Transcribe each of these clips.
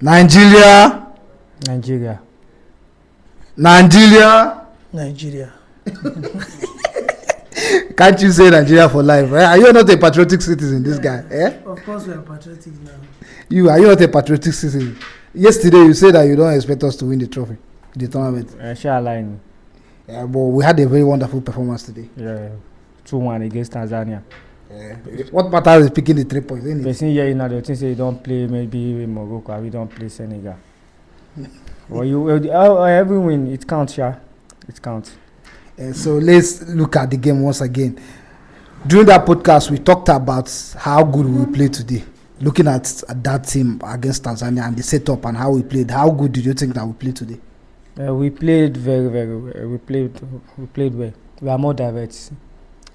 Nigeria. Nigeria. Nigeria. Nigeria. Can't you say Nigeria for life? Eh? Are you not a patriotic citizen, this guy? Eh? Of course, we are patriotic now. Are you not a patriotic citizen? Yesterday, you said that you don't expect us to win the trophy, the tournament. Yeah, but we had a very wonderful performance today. Yeah, 2-1 against Tanzania. What matters is picking the 3 points, isn't it? Person here in the thing say you don't play maybe Morocco, we don't play Senegal. Well, every win, it counts, yeah. It counts. So let's look at the game once again. During that podcast, we talked about how good we played today. Looking at that team against Tanzania and the setup and how we played, how good did you think that we played today? We played very, very well. We played well. We are more direct.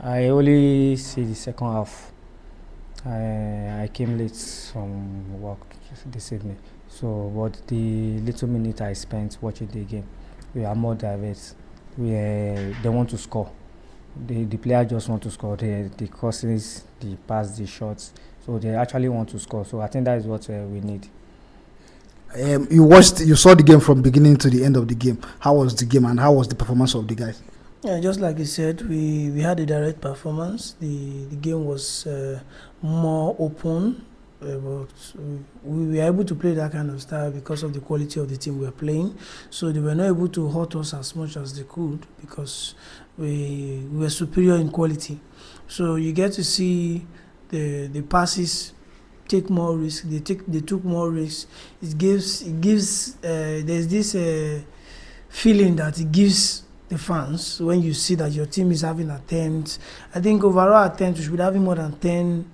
I only see the second half. I came late from work this evening. So, but the little minute I spent watching the game, we are more direct. They want to score. The player just want to score. The crosses, the pass, the shots. So they actually want to score. So I think that is what we need. You saw the game from beginning to the end of the game. How was the game and how was the performance of the guys? Yeah, just like you said, we had a direct performance. The game was more open, but we were able to play that kind of style because of the quality of the team we were playing. So they were not able to hurt us as much as they could because we were superior in quality. So you get to see the passes take more risk. They took more risks. It gives there's this feeling that it gives the fans when you see that your team is having attempts. I think overall attempts we should be having more than 10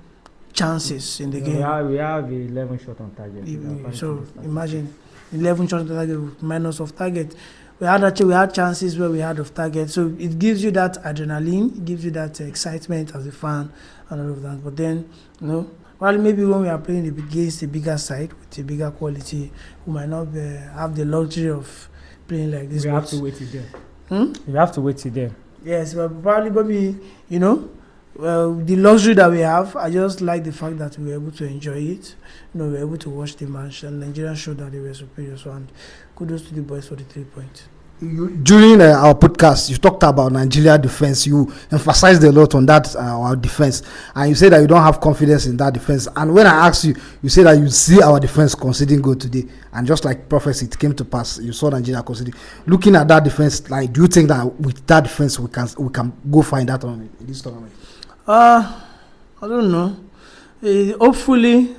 chances in the game. We have 11 shots on target. So imagine 11 shots on target with minus of target. We had chances where we had off target. So it gives you that adrenaline, it gives you that excitement as a fan and all of that. But then, well, maybe when we are playing against a bigger side with a bigger quality, we might not have the luxury of playing like this. We have to wait till then. You have to wait till then. Yes, but probably, the luxury that we have, I just like the fact that we were able to enjoy it. We were able to watch the match, and Nigeria showed that they were superior. So, and kudos to the boys for the 3 points. During our podcast, you talked about Nigeria defense. You emphasized a lot on that, our defense, and you said that you don't have confidence in that defense. And when I asked you, you said that you see our defense conceding goal today, and just like prophecy, it came to pass. You saw Nigeria conceding. Looking at that defense, like, do you think that with that defense we can go far in that tournament, in this tournament? I don't know. Hopefully,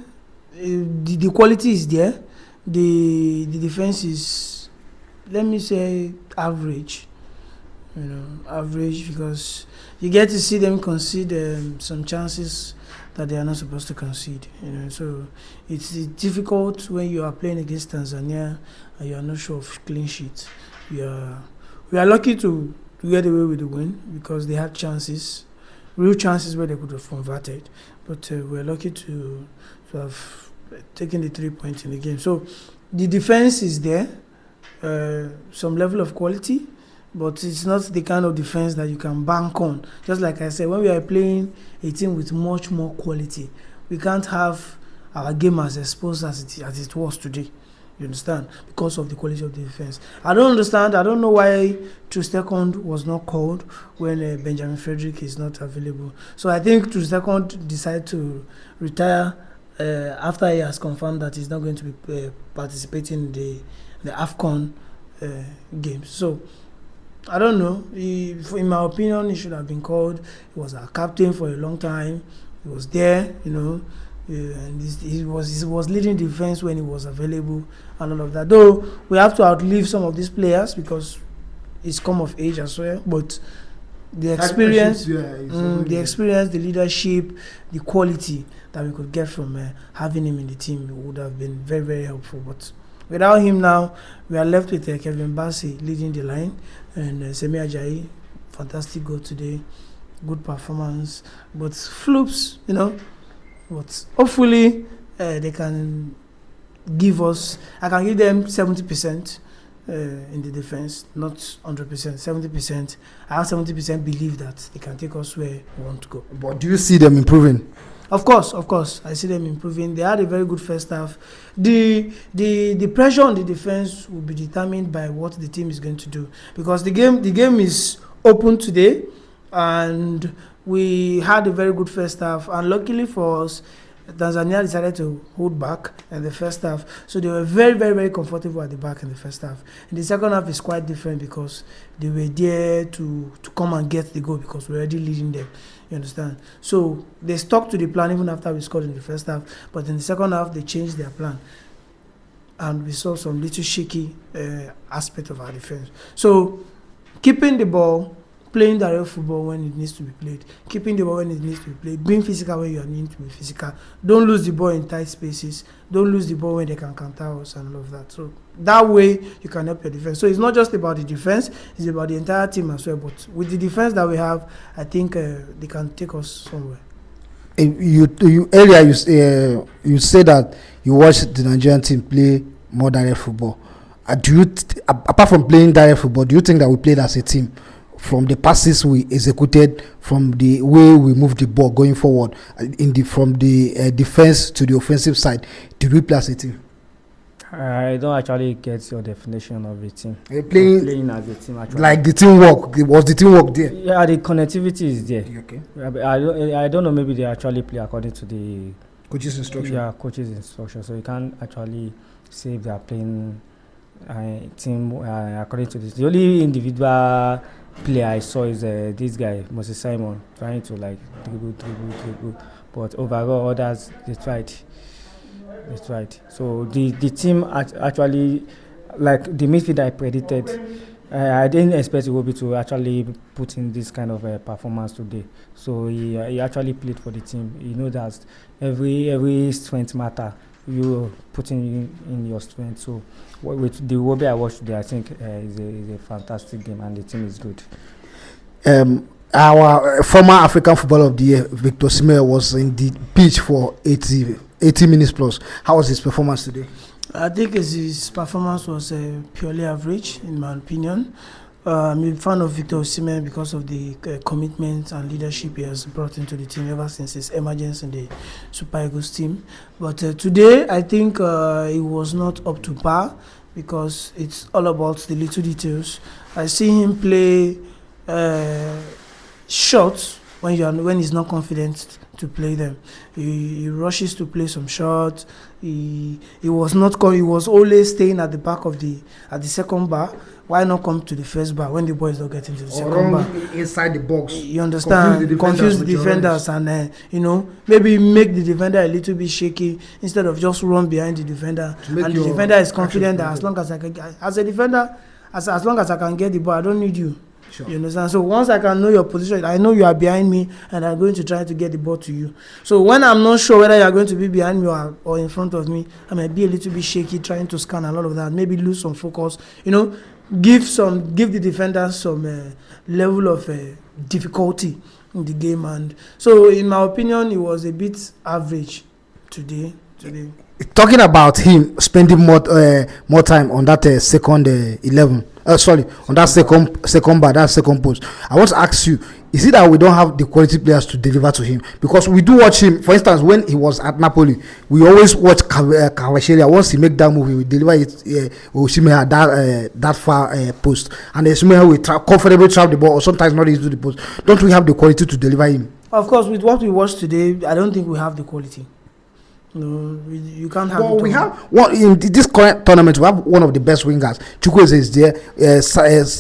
the quality is there. The defense is, let me say, average. Average, because you get to see them concede some chances that they are not supposed to concede. So it's difficult when you are playing against Tanzania and you are not sure of clean sheet. We are lucky to get away with the win because they had chances, real chances where they could have converted, but we're lucky to have taken the 3 points in the game. So the defense is there, some level of quality, but it's not the kind of defense that you can bank on. Just like I said, when we are playing a team with much more quality, we can't have our game as exposed as it was today. You understand? Because of the quality of the defense. I don't understand. I don't know why Trustekond was not called when Benjamin Frederick is not available. So I think Trustekond decided to retire after he has confirmed that he's not going to be participating in the AFCON games. So I don't know. In my opinion, he should have been called. He was our captain for a long time. He was there, and he was leading defense when he was available and all of that. Though we have to outlive some of these players because it's come of age as well. But the experience, the leadership, the quality that we could get from having him in the team would have been very, very helpful. But without him now, we are left with Kevin Bassey leading the line and Semi Ajayi, fantastic goal today, good performance, but flukes, But hopefully they can give us. I can give them 70% in the defense, not 100%, 70%. I have 70% believe that they can take us where we want to go. But do you see them improving? Of course, I see them improving. They had a very good first half. The pressure on the defense will be determined by what the team is going to do, because the game is open today, and we had a very good first half. And luckily for us, Tanzania decided to hold back in the first half, so they were very, very, very comfortable at the back in the first half. In the second half, is quite different because they were there to come and get the goal because we're already leading them. You understand? So they stuck to the plan even after we scored in the first half, but in the second half they changed their plan, and we saw some little shaky aspect of our defense. So keeping the ball, playing direct football when it needs to be played, keeping the ball when it needs to be played, being physical when you need to be physical. Don't lose the ball in tight spaces. Don't lose the ball when they can counter us and all of that. So that way you can help your defense. So it's not just about the defense, it's about the entire team as well. But with the defense that we have, I think they can take us somewhere. You earlier you said that you watched the Nigerian team play more direct football. Apart from playing direct football, do you think that we played as a team? From the passes we executed, from the way we moved the ball going forward, from the defense to the offensive side, did we play as a team? I don't actually get your definition of a team. Playing as a team, actually. Like the teamwork. Was the teamwork there? Yeah, the connectivity is there. Okay. I don't know. Maybe they actually play according to the coach's instruction. Yeah, coach's instruction. So you can't actually say if they are playing team according to this. The only individual player I saw is this guy, Moses Simon, trying to like dribble. But overall, others they tried. So the team actually, like the midfield I predicted, I didn't expect Iwobi to actually put in this kind of performance today. So he actually played for the team. You know that every strength matter. You putting in your strength. So with the Iwobi I watched today, I think is a fantastic game and the team is good. Our former African Footballer of the Year, Victor Osimhen, was in the pitch for 80 minutes plus. How was his performance today? I think his performance was purely average, in my opinion. I'm a fan of Victor Osimhen because of the commitment and leadership he has brought into the team ever since his emergence in the Super Eagles team. But today, I think he was not up to par because it's all about the little details. I see him play shots when he's not confident to play them. He rushes to play some shots. He was always staying at the back of the second bar. Why not come to the first bar when the boys don't get into the second bar? Inside the box. You understand? Confuse the defenders and maybe make the defender a little bit shaky instead of just run behind the defender. And the defender is confident that as long as I can, as a defender, as long as I can get the ball, I don't need you. Sure. You understand? So once I can know your position, I know you are behind me and I'm going to try to get the ball to you. So when I'm not sure whether you are going to be behind me or in front of me, I might be a little bit shaky trying to scan a lot of that, maybe lose some focus, give the defenders some level of difficulty in the game. And so in my opinion, it was a bit average today. Talking about him spending more time on that second 11. On that second bar, that second post. I want to ask you: is it that we don't have the quality players to deliver to him? Because we do watch him. For instance, when he was at Napoli, we always watch Kvaratskhelia. Once he make that move, he will deliver it. We see at that far post, and Osimhen will comfortably trap the ball, or sometimes not into the post. Don't we have the quality to deliver him? Of course, with what we watched today, I don't think we have the quality. No, you can't have. Well, we have one in this current tournament. We have one of the best wingers. Chukwueze is there.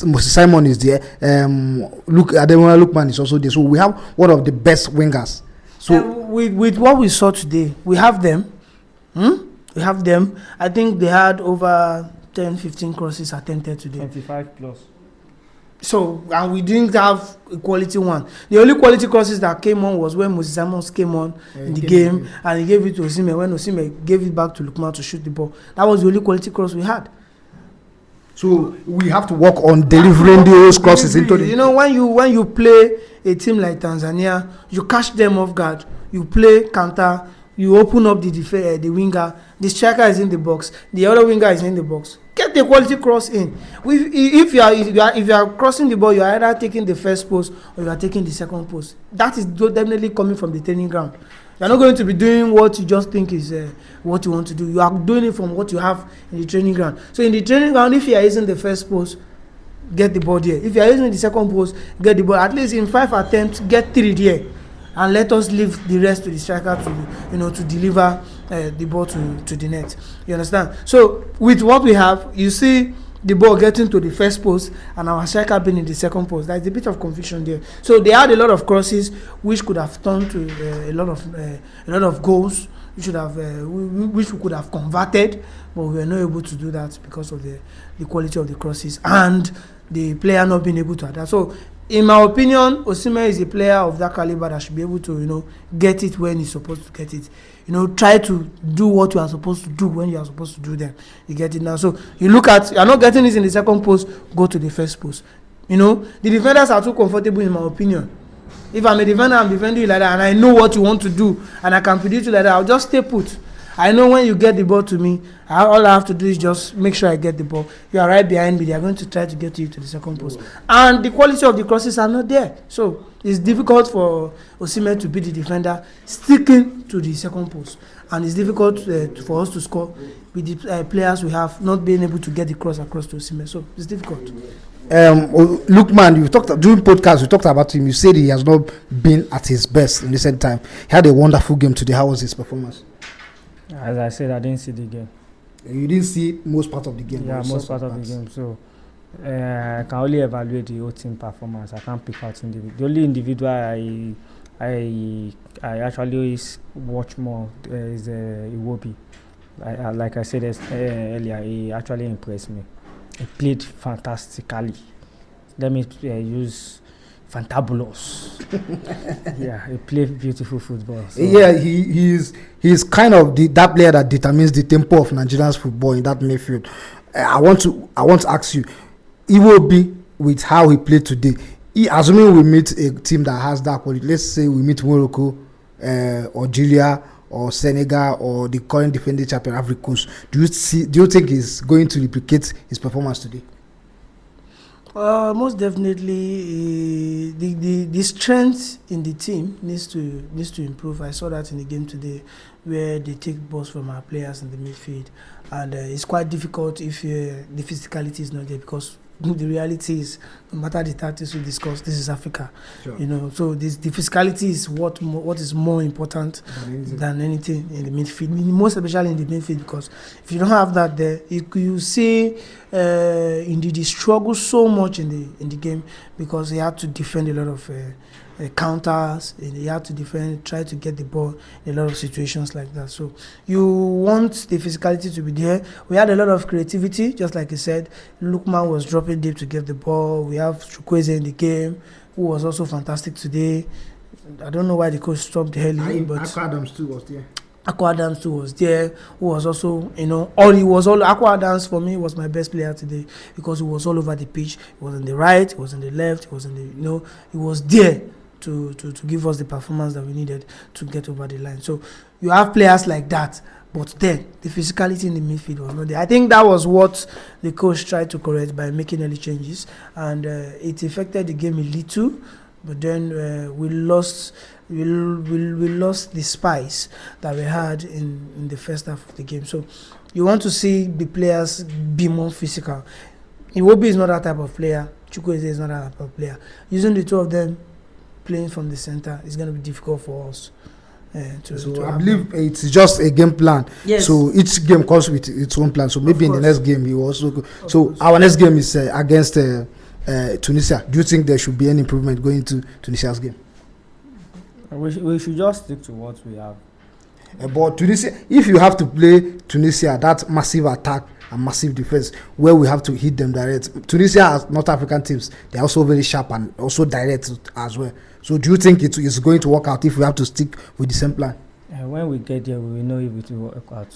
Moses Simon is there. Ademola Lookman is also there. So we have one of the best wingers. So with what we saw today, we have them. We have them. I think they had over 10-15 crosses attempted today. 25 plus. So, and we didn't have a quality one. The only quality crosses that came on was when Moses Simon came on in the game, and he gave it to Osimhen. When Osimhen gave it back to Lookman to shoot the ball, that was the only quality cross we had. So we have to work on delivering those crosses into the. When you play a team like Tanzania, you catch them off guard. You play counter. You open up the winger. The striker is in the box. The other winger is in the box. Get the quality cross in. If you are crossing the ball, you are either taking the first post or you are taking the second post. That is definitely coming from the training ground. You're not going to be doing what you just think is what you want to do. You are doing it from what you have in the training ground. So in the training ground, if you are using the first post, get the ball there. If you are using the second post, get the ball. At least in 5 attempts, get 3 there, and let us leave the rest to the striker to deliver the ball to the net. You understand? So with what we have, you see the ball getting to the first post and our striker being in the second post. There's a bit of confusion there. So they had a lot of crosses which could have turned to a lot of goals. Which we could have converted, but we were not able to do that because of the quality of the crosses and the player not being able to adapt. So in my opinion, Osimhen is a player of that caliber that should be able to get it when he's supposed to get it. Try to do what you are supposed to do when you are supposed to do them. You get it now. So you are not getting this in the second post, go to the first post. The defenders are too comfortable in my opinion. If I'm a defender, I'm defending you like that, and I know what you want to do, and I can predict you like that, I'll just stay put. I know when you get the ball to me, all I have to do is just make sure I get the ball. You are right behind me. They are going to try to get you to the second post. And the quality of the crosses are not there. So it's difficult for Osimhen to be the defender sticking to the second post. And it's difficult for us to score with the players we have not being able to get the cross across to Osimhen. So it's difficult. Lookman, you talked during podcast. You talked about him. You said he has not been at his best in recent time. He had a wonderful game today. How was his performance? As I said, I didn't see the game. You didn't see most part of the game. Yeah, most part of the game. So I can only evaluate the whole team performance. I can't pick out individual. The only individual I actually always watch more is Iwobi. Like I said earlier, he actually impressed me. He played fantastically. Let me use fantabulous. Yeah, he played beautiful football. So. Yeah, he's kind of that player that determines the tempo of Nigeria's football in that midfield. I want to ask you, Iwobi, with how he played today, assuming we meet a team that has that quality, let's say we meet Morocco, Algeria, or Senegal, or the current defending champion Ivory Coast, do you think he's going to replicate his performance today? Most definitely, the strength in the team needs to improve. I saw that in the game today, where they take balls from our players in the midfield, and it's quite difficult if the physicality is not there, because the reality is, no matter the tactics we discuss, this is Africa. Sure. So the physicality is what is more important than anything in the midfield, most especially in the midfield, because if you don't have that there, you see indeed he struggles so much in the game, because he had to defend a lot of counters, he had to defend, try to get the ball in a lot of situations like that. So you want the physicality to be there. We had a lot of creativity, just like you said. Lookman was dropping deep to get the ball. We have Chukwueze in the game, who was also fantastic today. I don't know why the coach stopped early, but Aqua Adams too was there. Aqua Adams too was there, who was also, Aqua Adams for me was my best player today, because he was all over the pitch. He was on the right, he was on the left, he was on the, he was there to give us the performance that we needed to get over the line. So you have players like that, but then the physicality in the midfield was not there. I think that was what the coach tried to correct by making early changes, and it affected the game a little. But then we lost the spice that we had in the first half of the game. So you want to see the players be more physical. Iwobi is not that type of player. Chukwueze is not that type of player. Using the two of them playing from the center is going to be difficult for us. I believe it's just a game plan. Yes. So each game comes with its own plan. So maybe in the next game he will also go. So our next game is against Tunisia. Do you think there should be any improvement going into Tunisia's game? We should just stick to what we have. But Tunisia, if you have to play Tunisia, that massive attack and massive defense, where we have to hit them direct. Tunisia, as North African teams, they're also very sharp and also direct as well. So do you think it is going to work out if we have to stick with the same plan? When we get there, we will know if it will work out.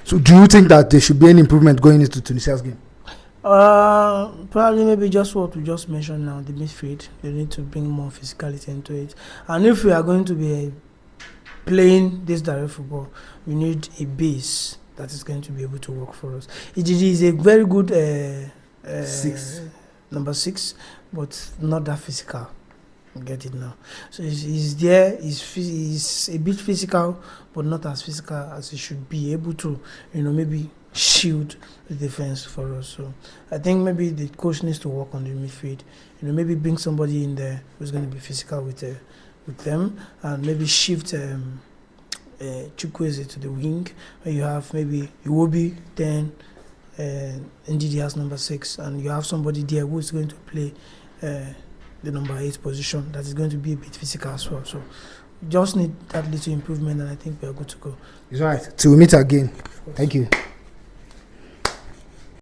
So do you think that there should be any improvement going into Tunisia's game? Probably maybe just what we just mentioned now, the midfield. They need to bring more physicality into it. And if we are going to be playing this direct football, we need a base that is going to be able to work for us. It is a very good number 6, but not that physical. I get it now. So he's there. He's a bit physical, but not as physical as he should be. Able to, maybe shield the defense for us. So I think maybe the coach needs to work on the midfield. Maybe bring somebody in there who's going to be physical with them, and maybe shift Chukwueze to the wing. Where you have maybe Iwobi, then NGD has number 6, and you have somebody there who is going to play the number 8 position that is going to be a bit physical as well. So we just need that little improvement, and I think we are good to go. It's all right. Till we meet again. Thank you.